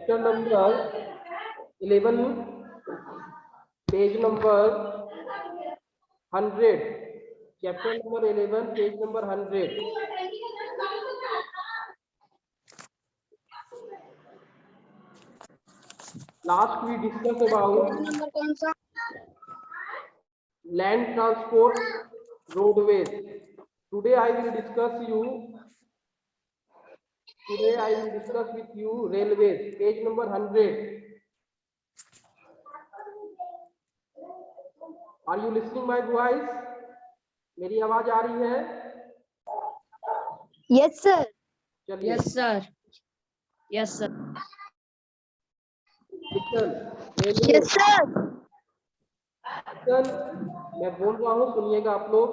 Chapter number 11, page number 100। Chapter number 11, page number 100। Last we discussed about land transport, roadways. Today I will discuss with you railways, page number 100. Are you listening my voice? मेरी आवाज आ रही है? Yes sir. चलिए। Yes sir. Yes sir. Yes sir. मैं बोल रहा हूँ, सुनिएगा आप लोग।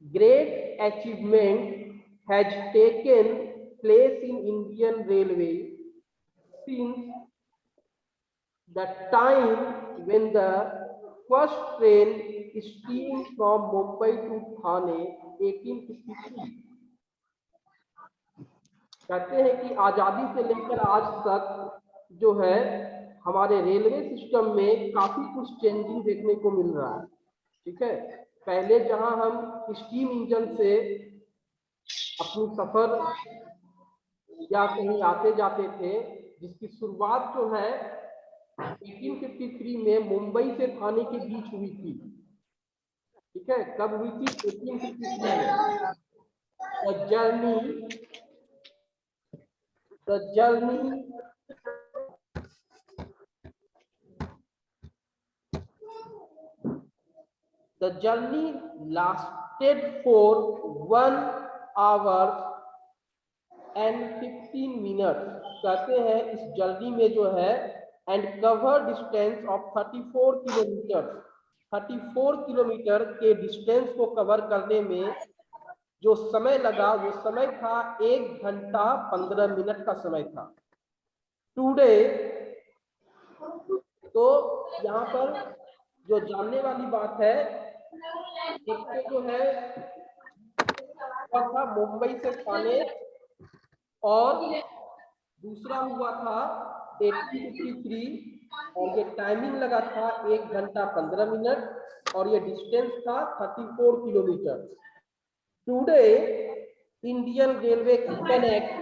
Great achievement has taken place in Indian Railway since the time when the first train steamed from Mumbai to Thane 1853। कहते हैं कि आजादी से लेकर आज तक जो है हमारे रेलवे सिस्टम में काफी कुछ चेंजिंग देखने को मिल रहा है। ठीक है, पहले जहां हम स्टीम इंजन से अपनी सफर या कहीं आते जाते थे, जिसकी शुरुआत जो है 1853 में मुंबई से थाने के बीच हुई थी। ठीक है, कब हुई थी? 1853 में। The journey lasted for 1 hour and 15 minutes। कहते हैं इस जर्नी में जो है and cover distance of 34 kilometre. 34 kilometre के डिस्टेंस को कवर करने में जो समय लगा वो समय था 1 घंटा 15 मिनट का समय था। टुडे तो यहाँ पर जो जानने वाली बात है, एक तो जो है हुआ था मुंबई से थाने और दूसरा हुआ था 1853 और ये टाइमिंग लगा था 1 घंटा 15 मिनट और ये डिस्टेंस था 34 kilometre. Today Indian railway connect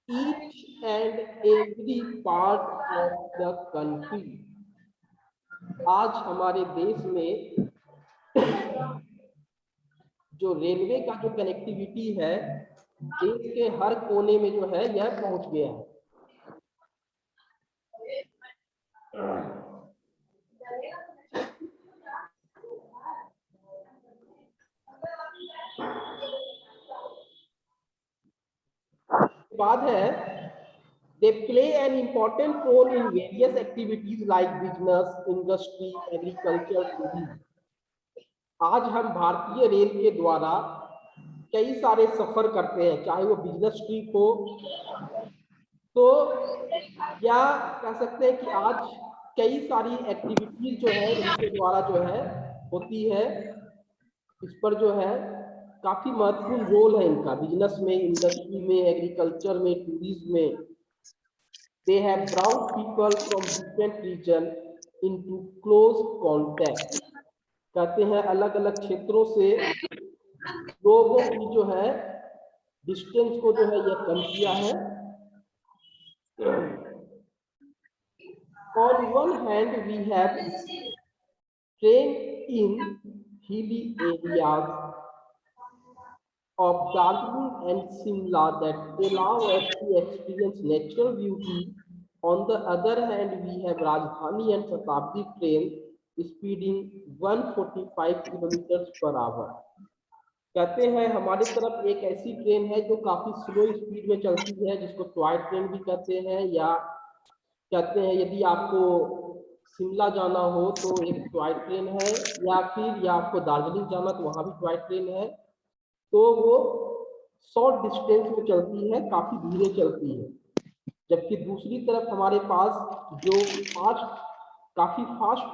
each and every part of the country. आज हमारे देश में जो रेलवे का जो कनेक्टिविटी है देश के हर कोने में जो है यह पहुंच गया है। बाद है they play an important role in various activities like business, industry, agriculture, tourism। आज हम भारतीय रेल के द्वारा कई सारे सफर करते हैं, चाहे वो बिजनेस ट्रिप हो तो या कह सकते हैं कि आज कई सारी एक्टिविटीज जो है इनके द्वारा जो है होती है। इस पर जो है काफी महत्वपूर्ण रोल है इनका, बिजनेस में, इंडस्ट्री में, एग्रीकल्चर में, टूरिज्म में। They have brought people from different region into close contact। कहते हैं अलग अलग क्षेत्रों से लोगों की जो है डिस्टेंस को जो है यह कम किया है। On one hand we have train in hilly areas of Darjeeling and Shimla that allow us to experience natural beauty। On the other hand we have Rajdhani and Shatabdi train speeding 145 kilometers per hour। कहते हैं हमारी तरफ एक ऐसी train है जो काफी slow speed में चलती है, जिसको टॉय ट्रेन भी कहते हैं, या कहते हैं यदि आपको शिमला जाना हो तो एक टॉय ट्रेन है, या आपको दार्जिलिंग जाना तो वहां भी टॉय ट्रेन है। तो वो शॉर्ट डिस्टेंस में चलती है, काफी धीरे चलती है। जबकि दूसरी तरफ हमारे पास जो काफी फास्ट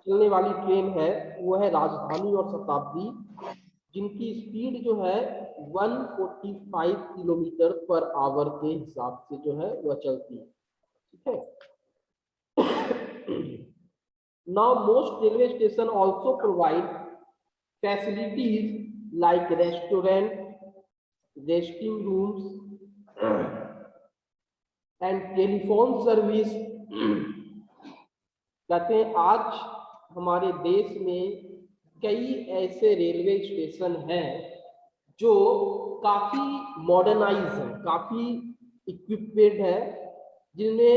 चलने वाली ट्रेन है वो है राजधानी और शताब्दी। जिनकी स्पीड जो है 145 किलोमीटर पर आवर के हिसाब से जो है वह चलती है, ठीक है। Now most railway station also provide facilities like restaurant, resting rooms and telephone service. कहते हैं आज हमारे देश में कई ऐसे रेलवे स्टेशन हैं जो काफी मॉडर्नाइज है, काफी इक्विपमेंट है, जिनमें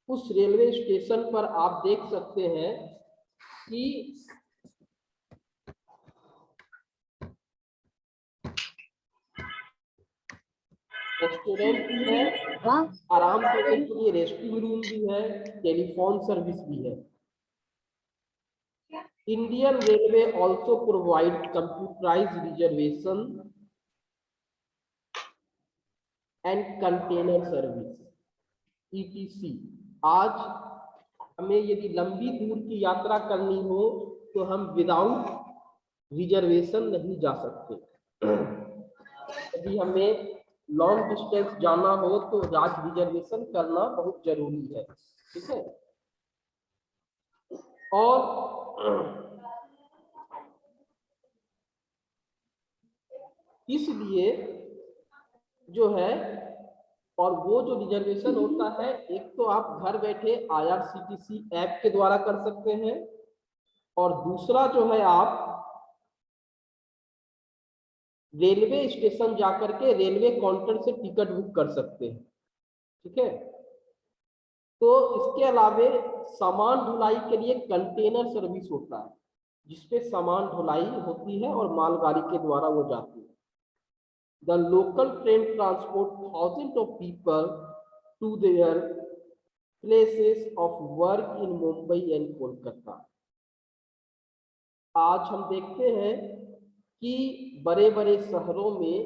उस रेलवे स्टेशन पर आप देख सकते हैं कि रेस्टोरेंट भी है, आराम करने के लिए रेस्टिंग रूम भी है, टेलीफोन सर्विस भी है। Indian railway also provide computerised reservation and container service ETC। आज हमें यदि लंबी दूर की यात्रा करनी हो तो हम विदाउट रिजर्वेशन नहीं जा सकते। यदि हमें लॉन्ग डिस्टेंस जाना हो तो आज रिजर्वेशन करना बहुत जरूरी है, ठीक है। और इसलिए जो है, और वो जो रिजर्वेशन होता है, एक तो आप घर बैठे IRCTC ऐप के द्वारा कर सकते हैं, और दूसरा जो है आप रेलवे स्टेशन जाकर के रेलवे काउंटर से टिकट बुक कर सकते हैं, ठीक है। तो इसके अलावे सामान ढुलाई के लिए कंटेनर सर्विस होता है, जिसपे सामान ढुलाई होती है और मालगाड़ी के द्वारा वो जाती है। The local train transport thousands of people to their places of work in Mumbai and Kolkata। आज हम देखते हैं कि बड़े बड़े शहरों में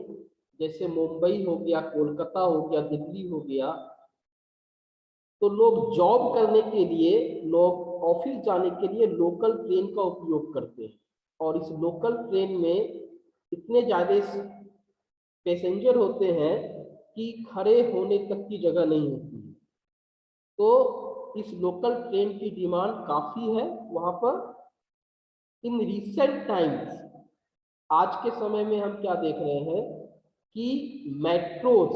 जैसे मुंबई हो गया, कोलकाता हो गया, दिल्ली हो गया, तो लोग जॉब करने के लिए, लोग ऑफिस जाने के लिए लोकल ट्रेन का उपयोग करते हैं। और इस लोकल ट्रेन में इतने ज्यादा पैसेंजर होते हैं कि खड़े होने तक की जगह नहीं होती है। तो इस लोकल ट्रेन की डिमांड काफी है वहां पर। इन रिसेंट टाइम्स, आज के समय में हम क्या देख रहे हैं कि metros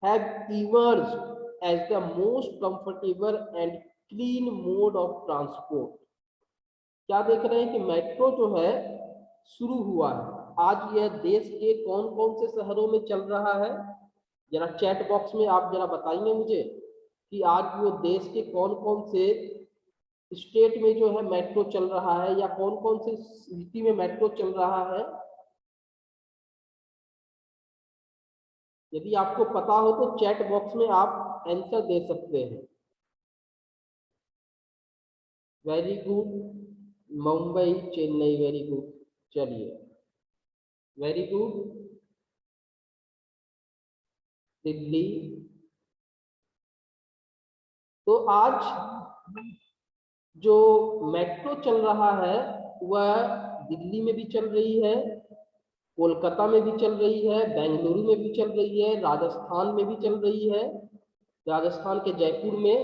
have emerged as the most comfortable and clean mode of transport. क्या देख रहे हैं कि मेट्रो जो है शुरू हुआ है। आज यह देश के कौन कौन से शहरों में चल रहा है, जरा चैट बॉक्स में आप जरा बताइए मुझे कि आज वो देश के कौन कौन से स्टेट में जो है मेट्रो चल रहा है, या कौन कौन से सिटी में मेट्रो चल रहा है। यदि आपको पता हो तो चैट बॉक्स में आप आंसर दे सकते हैं। Very good, Mumbai, Chennai, very good, चलिए वेरी गुड। दिल्ली, तो आज जो मेट्रो चल रहा है वह दिल्ली में भी चल रही है, कोलकाता में भी चल रही है, बेंगलुरु में भी चल रही है, राजस्थान में भी चल रही है, राजस्थान के जयपुर में।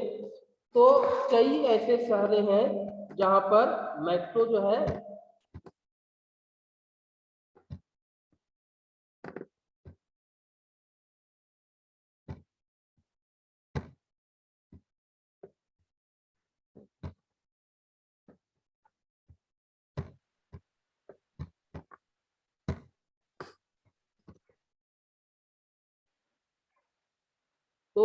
तो कई ऐसे शहर हैं जहां पर मेट्रो जो है तो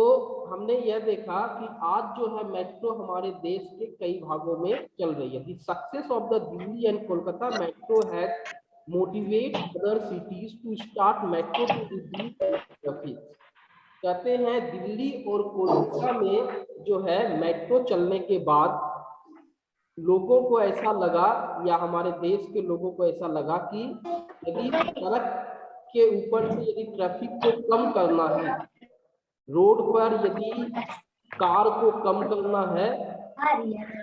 हमने यह देखा कि आज जो है मेट्रो हमारे देश के कई भागों में चल रही है। The success of the Delhi and Kolkata metro has motivate other cities to start metro to reduce traffic. कहते हैं दिल्ली और कोलकाता में जो है मेट्रो चलने के बाद लोगों को ऐसा लगा, या हमारे देश के लोगों को ऐसा लगा कि यदि सड़क के ऊपर से यदि ट्रैफिक को कम करना है, रोड पर यदि कार को कम करना है,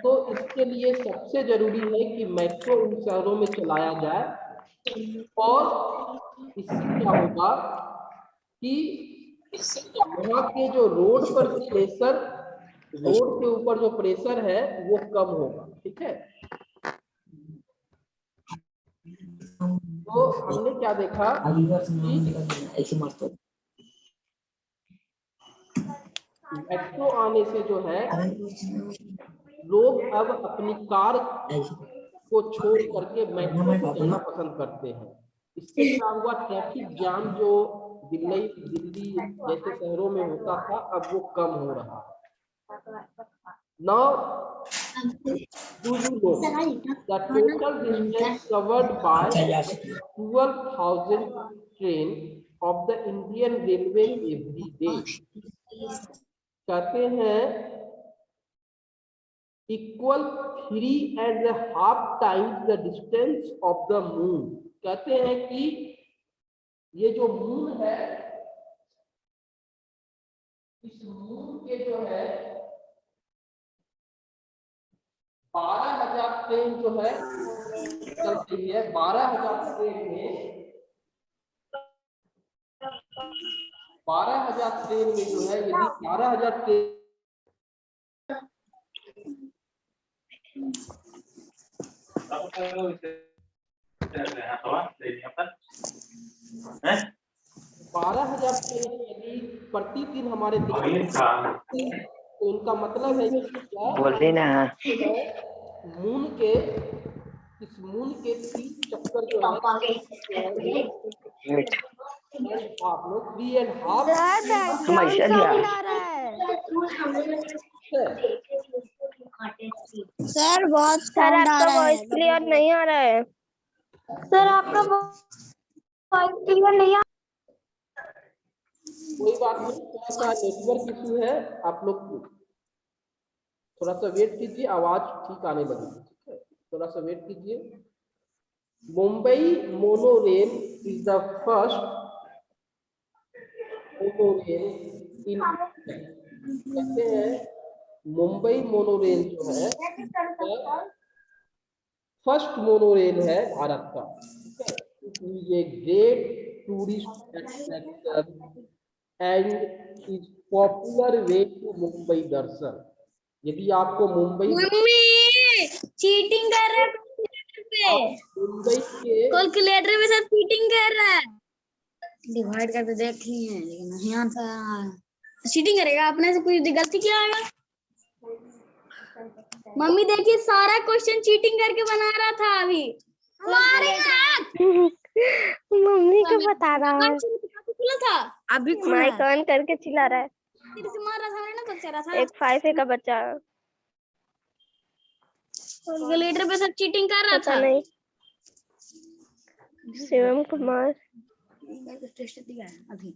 तो इसके लिए सबसे जरूरी है कि मेट्रो इन शहरों में चलाया जाए। और इससे क्या होगा कि वहां के जो रोड पर प्रेशर, रोड के ऊपर जो प्रेशर है वो कम होगा। ठीक है, तो हमने क्या देखा कि मेट्रो आने से जो है लोग अब अपनी कार को छोड़ करके मेट्रो में जाना पसंद करते हैं। इससे क्या हुआ, ट्रैफिक जाम जो दिल्ली जैसे शहरों में होता था अब वो कम हो रहा है। Now, do you know the total distance covered by 12,000 train of the Indian Railway every day? कहते हैं equal 3.5 times the distance of the moon। कहते हैं कि ये जो मून है, इस मून के जो है 12,000 ट्रेन जो है चलती है। 12,000 ट्रेन में 12,000 ट्रेन में जो है, यदि 12,000 ट्रेन है 12,000 ट्रेन यदि प्रतिदिन हमारे तो इनका मतलब है कि क्या बोले ना मून के, इस मून के 3 चक्कर जो है आप लोग 3.5 हम ऐसा लिया सर बहुत सर साउंड आ आपका रहा वॉइस है। क्लियर नहीं आ रहा है। सर आपका वॉइस क्लियर नहीं आ कोई बात नहीं, थोड़ा सा नेटवर्क इशू है, आप लोग थोड़ा सा वेट कीजिए, आवाज ठीक आने लगेगी। ठीक है, थोड़ा सा वेट कीजिए। Mumbai mono rail is the first mono rail इन, कहते हैं मुंबई मोनो रेल जो है फर्स्ट मोनो रेल है भारत का। ठीक है, it is a great tourist attraction and is popular way to Mumbai Darshan. यदि आपको मुंबई चीटिंग कर रहा है, मुंबई के कैलकुलेटर में सब चीटिंग कर रहा है। डिवाइड करके देख लिए लेकिन नहीं आंसर। चीटिंग करेगा, अपने से कुछ गलती किया होगा। मम्मी देखिए सारा क्वेश्चन चीटिंग करके बना रहा था अभी। मम्मी को बता रहा है, खुला था अभी खुला है। माइक ऑन करके चिल्ला रहा है। तेरे से मार रहा था ना, तो चला था एक 5 का बच्चा, कैलकुलेटर पे सब चीटिंग कर रहा पता था। नहीं, शिवम कुमार अभी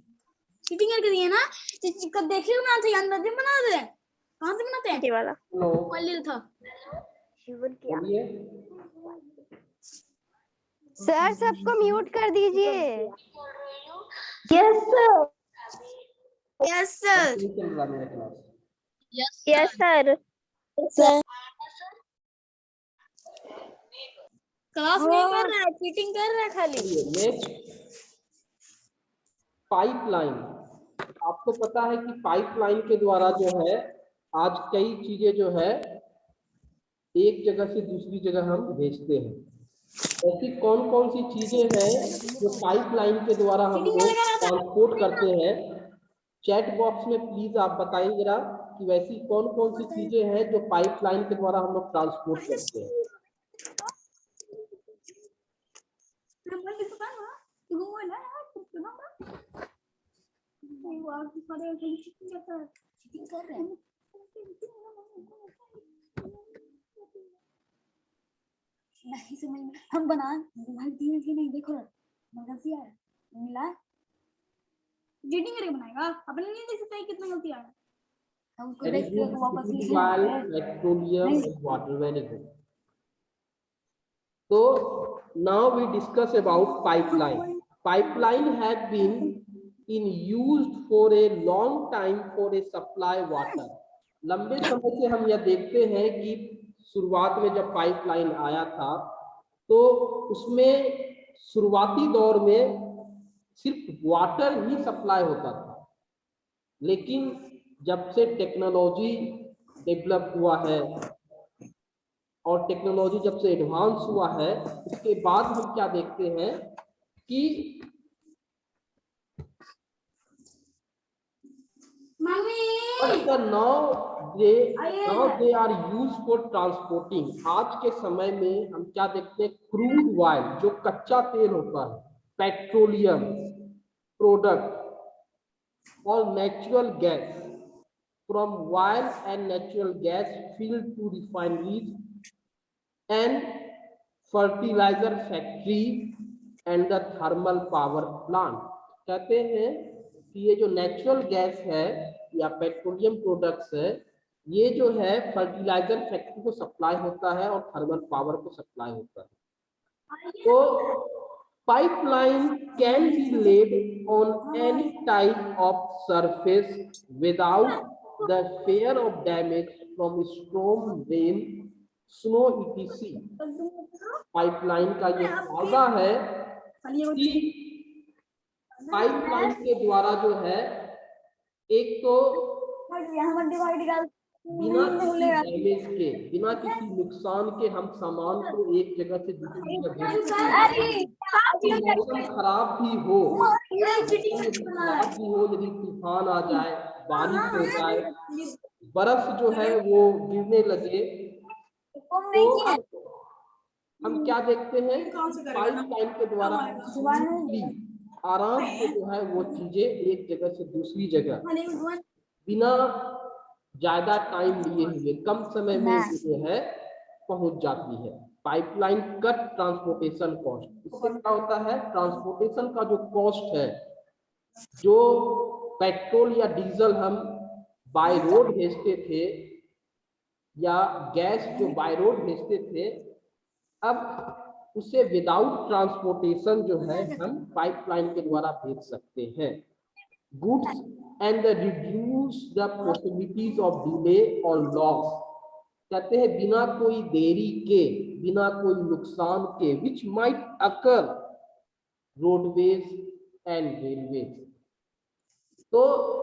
चीटिंग करके दिए ना, तो देखिए ना थे अंदाजे बना दे। कहां से बनाते हैं ये वाला मोबाइल था। बोलिए। सर सबको म्यूट कर दीजिए। यस सर, यस सर, नहीं चल रहा मेरा क्लास। Yes sir. क्लास नहीं कर रहा है, चीटिंग कर रहा है खाली। Next, pipeline. आपको पता है कि पाइपलाइन के द्वारा जो है आज कई चीजें जो है एक जगह से दूसरी जगह हम भेजते हैं। ऐसी कौन कौन सी चीजें हैं जो पाइपलाइन के द्वारा हम लोग ट्रांसपोर्ट करते हैं? चैट बॉक्स में प्लीज आप बताइए जरा कि वैसी कौन कौन सी चीजें हैं जो पाइपलाइन के द्वारा हम लोग ट्रांसपोर्ट करते हैं। नहीं समझ में हम बना दिए कि नहीं, देखो गलती है मिला, चीटिंग करके बनाएगा। अपने नहीं देख सकता कितना गलती आ रहा है, हम उसको देख के वापस petroleum and water, very good. So now we discuss about pipeline. Pipeline have been in used for a long time for a supply water. लंबे समय से हम यह देखते हैं कि शुरुआत में जब पाइपलाइन आया था तो उसमें शुरुआती दौर में सिर्फ वाटर ही सप्लाई होता था, लेकिन जब से टेक्नोलॉजी डेवलप हुआ है और टेक्नोलॉजी जब से एडवांस हुआ है, उसके बाद हम क्या देखते हैं कि now they are used for transporting। आज के समय में हम क्या देखते हैं, क्रूड ऑयल जो कच्चा तेल होता है, पेट्रोलियम प्रोडक्ट और natural gas from oil and natural gas field to refineries and fertilizer factory and the thermal power plant। कहते हैं कि ये जो नेचुरल गैस है या पेट्रोलियम प्रोडक्ट्स है, ये जो है फर्टिलाइजर फैक्ट्री को सप्लाई होता है और थर्मल पावर को सप्लाई होता है। तो pipeline can be laid on any type of surface without the fear of damage from storm, rain, snow etc। Pipeline का ये फायदा है कि पाइपलाइन के द्वारा जो है, एक तो बिना किसी डैमेज के, बिना किसी नुकसान के हम सामान को एक जगह से दूसरी जगह भेज सकते हैं। मौसम खराब भी हो, यदि तूफान आ जाए, बारिश हो जाए, बर्फ जो है वो गिरने लगे, तो हम क्या देखते हैं, पाइपलाइन के द्वारा आराम से जो है वो चीजें एक जगह से दूसरी जगह बिना ज्यादा टाइम लिए हुए कम समय में जो है पहुंच जाती है। Pipeline cut transportation cost. इससे क्या होता है, ट्रांसपोर्टेशन का जो कॉस्ट है, जो पेट्रोल या डीजल हम बाय रोड भेजते थे या गैस जो बाय रोड भेजते थे, अब उसे विदाउट ट्रांसपोर्टेशन जो है हम पाइपलाइन के द्वारा भेज सकते हैं। Goods and reduce the possibilities of delay और लॉस। कहते हैं बिना कोई देरी के, बिना कोई नुकसान के, which might occur roadways and railways. तो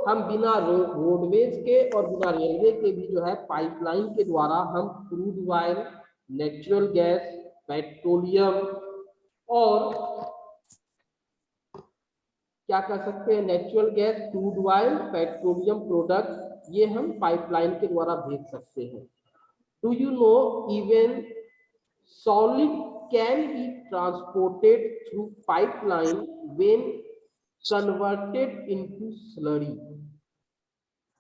हम बिना रोडवेज के और बिना रेलवे के भी जो है पाइपलाइन के द्वारा हम crude oil, natural gas, petroleum और क्या कर सकते हैं, natural gas, crude oil, petroleum product, ये हम पाइपलाइन के द्वारा भेज सकते हैं। Do you know even solid can be transported through pipeline when converted into slurry.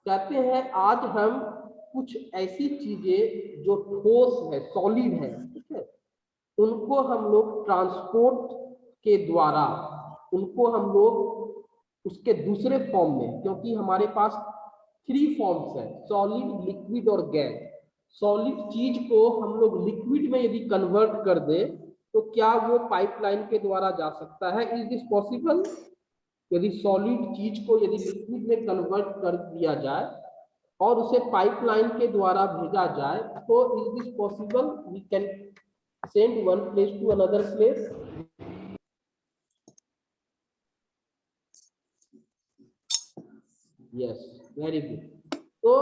कहते हैं आज हम कुछ ऐसी चीजें जो ठोस है, सॉलिड है, ठीक है, उनको हम लोग ट्रांसपोर्ट के द्वारा, उनको हम लोग उसके दूसरे फॉर्म में, क्योंकि हमारे पास 3 फॉर्म्स है, सॉलिड, लिक्विड और गैस। सॉलिड चीज को हम लोग लिक्विड में यदि कन्वर्ट कर दे तो क्या वो पाइपलाइन के द्वारा जा सकता है? Is this possible? यदि सॉलिड चीज को यदि लिक्विड में कन्वर्ट कर दिया जाए और उसे पाइपलाइन के द्वारा भेजा जाए, तो is this possible? We can send one place to another place. Yes, very good. तो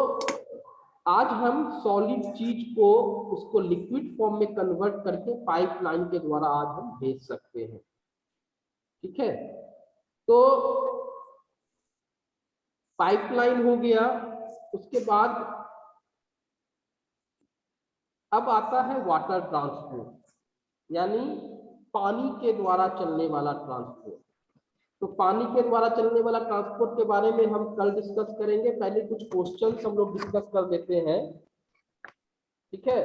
आज हम सॉलिड चीज को उसको लिक्विड फॉर्म में कन्वर्ट करके पाइपलाइन के द्वारा आज हम भेज सकते हैं, ठीक है। तो पाइपलाइन हो गया, उसके बाद अब आता है वाटर ट्रांसपोर्ट, यानी पानी के द्वारा चलने वाला ट्रांसपोर्ट। तो पानी के द्वारा चलने वाला ट्रांसपोर्ट के बारे में हम कल डिस्कस करेंगे। पहले कुछ क्वेश्चंस हम लोग डिस्कस कर देते हैं, ठीक है।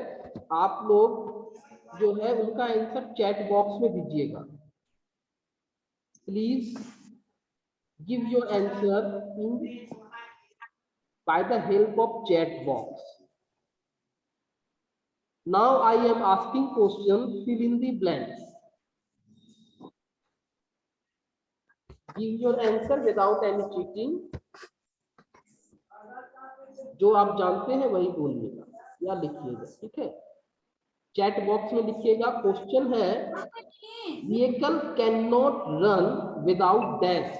आप लोग जो है उनका आंसर चैट बॉक्स में दीजिएगा। Please give your answer in by the help of chat box. Now I am asking question, fill in the blanks. Give your answer without any cheating. जो आप जानते हैं वही बोलिएगा या लिखिएगा, ठीक है। चैट बॉक्स में लिखिएगा। क्वेश्चन है vehicle cannot run without dash.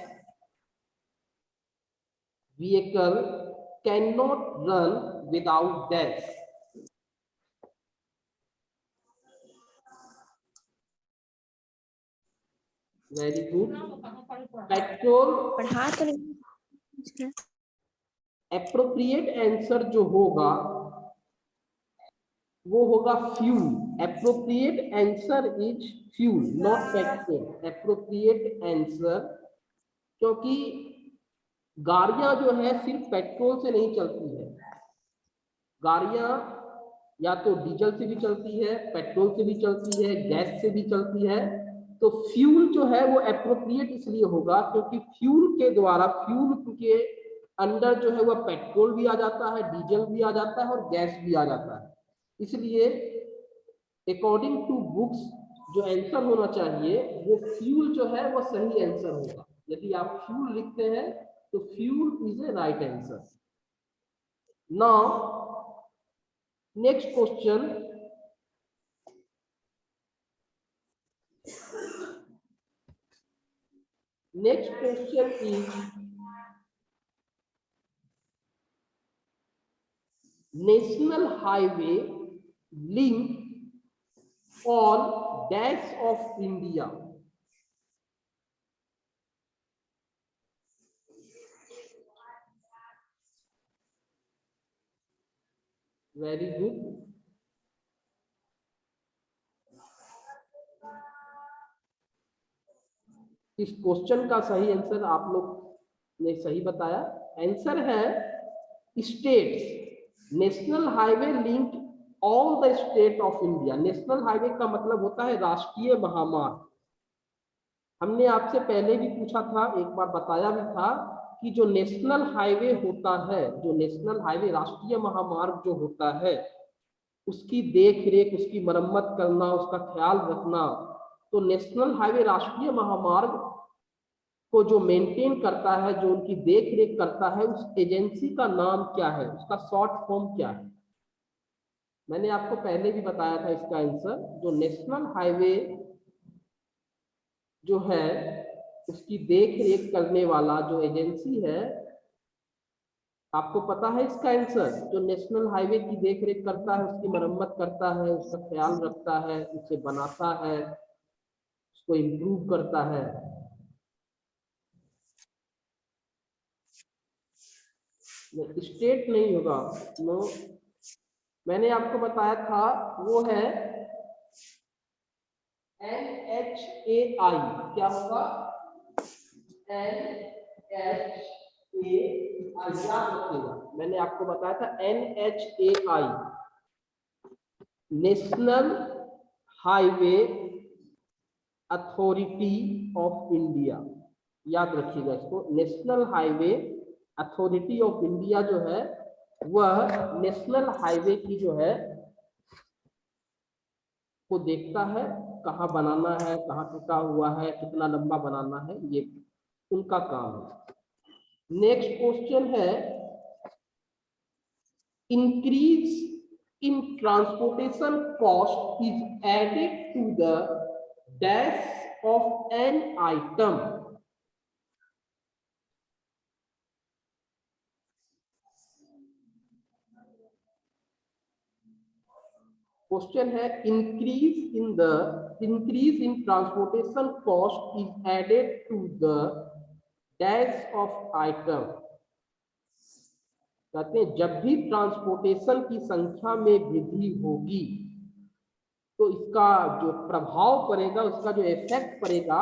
Vehicle cannot run without dash. Very good. Petrol. Appropriate answer जो होगा वो होगा fuel. Appropriate answer is fuel, not petrol. Appropriate answer, क्योंकि गाड़ियां जो है सिर्फ पेट्रोल से नहीं चलती है. गाड़ियां या तो डीजल से भी चलती है, पेट्रोल से भी चलती है, गैस से भी चलती है. तो फ्यूल जो है वो एप्रोप्रिएट इसलिए होगा क्योंकि फ्यूल के द्वारा, फ्यूल के अंदर जो है वह पेट्रोल भी आ जाता है, डीजल भी आ जाता है और गैस भी आ जाता है. इसलिए अकॉर्डिंग टू बुक्स जो आंसर होना चाहिए वो फ्यूल जो है वो सही आंसर होगा. यदि आप फ्यूल लिखते हैं तो fuel is a right answer. Now next question. Next question is national highway link on dash of India. Very good. इस क्वेश्चन का सही आंसर आप लोग ने सही बताया. आंसर है states. National highway link all the state of India. National highway का मतलब होता है राष्ट्रीय महामार्ग. हमने आपसे पहले भी पूछा था, एक बार बताया भी था कि जो नेशनल हाईवे होता है, जो नेशनल हाईवे राष्ट्रीय महामार्ग जो होता है, उसकी देख रेख, उसकी मरम्मत करना, उसका ख्याल रखना, तो नेशनल हाईवे राष्ट्रीय महामार्ग को जो मेंटेन करता है, जो उनकी देख रेख करता है, उस एजेंसी का नाम क्या है, उसका शॉर्ट फॉर्म क्या है. मैंने आपको पहले भी बताया था इसका आंसर. जो नेशनल हाईवे जो है उसकी देख रेख करने वाला जो एजेंसी है, आपको पता है इसका आंसर. जो नेशनल हाईवे की देख रेख करता है, उसकी मरम्मत करता है, उसका ख्याल रखता है, उसे बनाता है, उसको इम्प्रूव करता है. स्टेट नहीं होगा, नो. मैंने आपको बताया था वो है NHAI. क्या होगा? NHAI. याद रखिएगा, मैंने आपको बताया था NHAI, national highway authority of India. याद रखिएगा इसको. National highway authority of India जो है वह नेशनल हाईवे की जो है को देखता है, कहाँ बनाना है, कहाँ टूटा हुआ है, कितना लंबा बनाना है, ये उनका काम है. नेक्स्ट क्वेश्चन है increase in transportation cost is added to the dash of an item. Question है increase in transportation cost is added to the dash of item. कहते हैं जब भी ट्रांसपोर्टेशन की संख्या में वृद्धि होगी तो इसका जो प्रभाव पड़ेगा, उसका जो इफेक्ट पड़ेगा,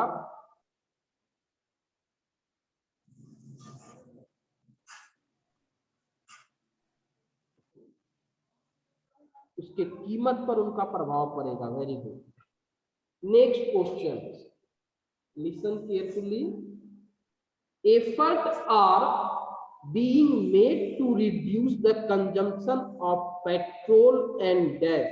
उसके कीमत पर उनका प्रभाव पड़ेगा. Very good. Next question, listen carefully. Effort are being made to reduce the consumption of petrol and gas.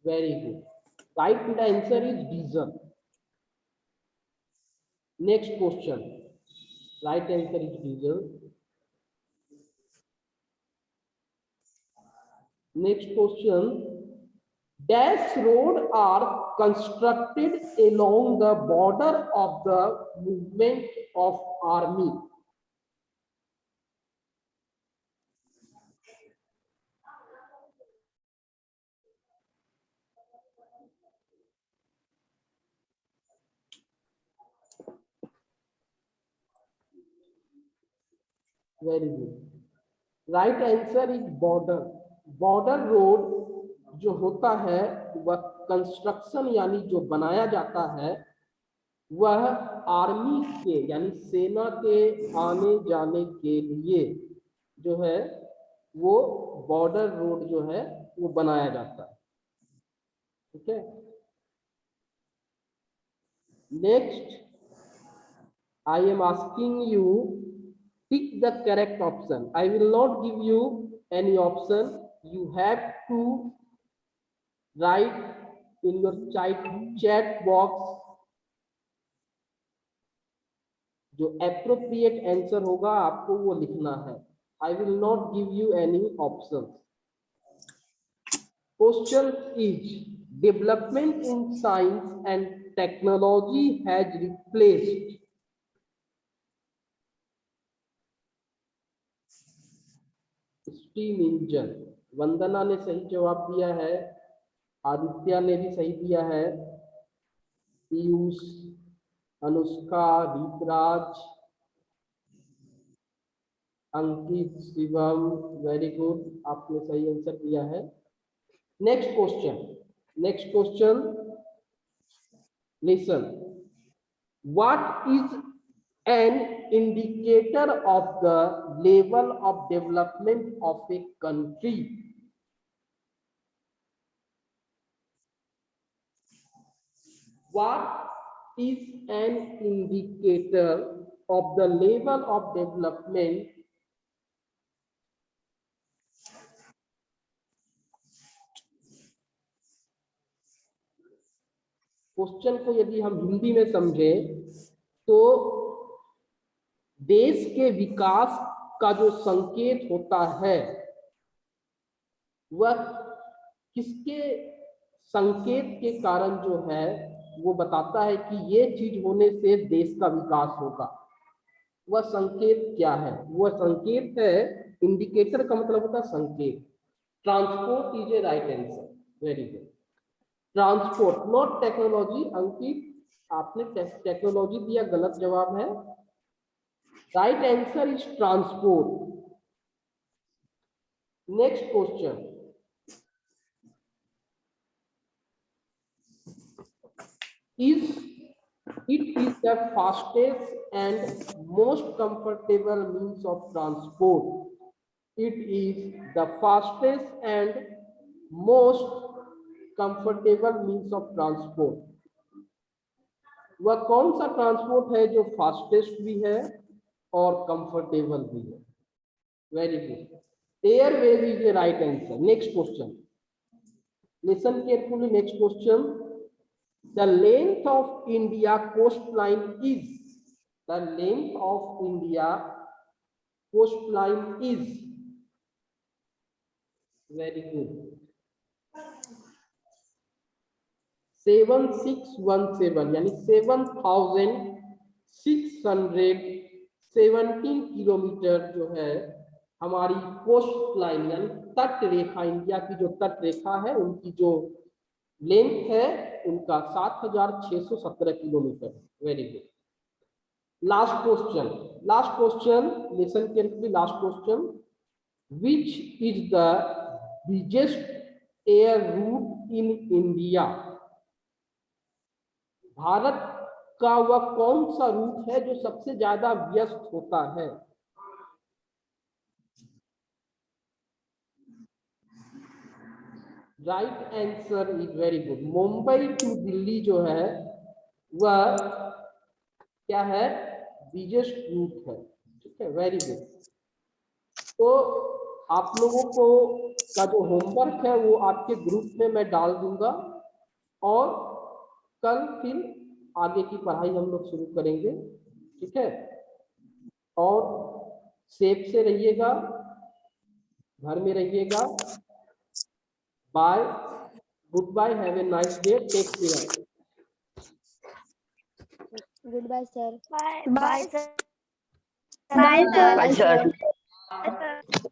Very good. Right answer is diesel. Next question. Right answer is diesel. Next question. Dash road are constructed along the border of the movement of army. Very good. Right answer is border. Border road जो होता है वह construction यानी जो बनाया जाता है वह आर्मी के यानी सेना के आने जाने के लिए जो है वो बॉर्डर रोड जो है वो बनाया जाता है. ठीक है. Next I am asking you pick the correct option. I will not give you any option. You have to write in your chat box जो appropriate answer होगा आपको वो लिखना है. I will not give you any options. Question is development in science and technology has replaced steam engine. Vandana ने सही जवाब दिया है, आदित्य ने भी सही दिया है, पीयूष, अनुष्का, रीतराज, अंकित, शिवम, वेरी गुड, आपने सही आंसर दिया है. Next question listen. What is an indicator of the level of development of a country? What is an indicator of the level of development question को यदि हम हिंदी में समझें तो देश के विकास का जो संकेत होता है वह किसके संकेत के कारण जो है वो बताता है कि ये चीज होने से देश का विकास होगा. वह संकेत क्या है? वह संकेत है, इंडिकेटर का मतलब होता है संकेत. Transport is a right answer. Very good. Transport not technology. Ankit आपने टेक्नोलॉजी दिया, गलत जवाब है. Right answer is transport. Next question. It is the fastest and most comfortable means of transport. It is the fastest and most comfortable means of transport. वह कौन सा transport है जो फास्टेस्ट भी है और कंफर्टेबल भी है? Very good. Airways is a right answer. Next question. Listen carefully. Next question. The length of India coast line is. The length of India coast line is. Very good. 7617 यानी 7617 kilometre जो है हमारी coast line यानी तट रेखा, India की जो तट रेखा है उनकी जो लेंथ है उनका 7617 kilometre. Very good. Last question. Listen carefully. Last question. Which is the biggest air root in India? Bharat का वह कौन सा रूट है जो सबसे ज्यादा व्यस्त होता है? Right answer is very good. Mumbai to Delhi जो है वह क्या है? बिगेस्ट रूट है. ठीक है. Very good. तो आप लोगों को का जो होमवर्क है वो आपके ग्रुप में मैं डाल दूंगा और कल फिर आगे की पढ़ाई हम लोग शुरू करेंगे, ठीक है। और सेफ से रहिएगा, घर में रहिएगा। Bye, good bye, have a nice day, take care. Goodbye, sir. Bye, sir. Bye, sir. Bye, sir.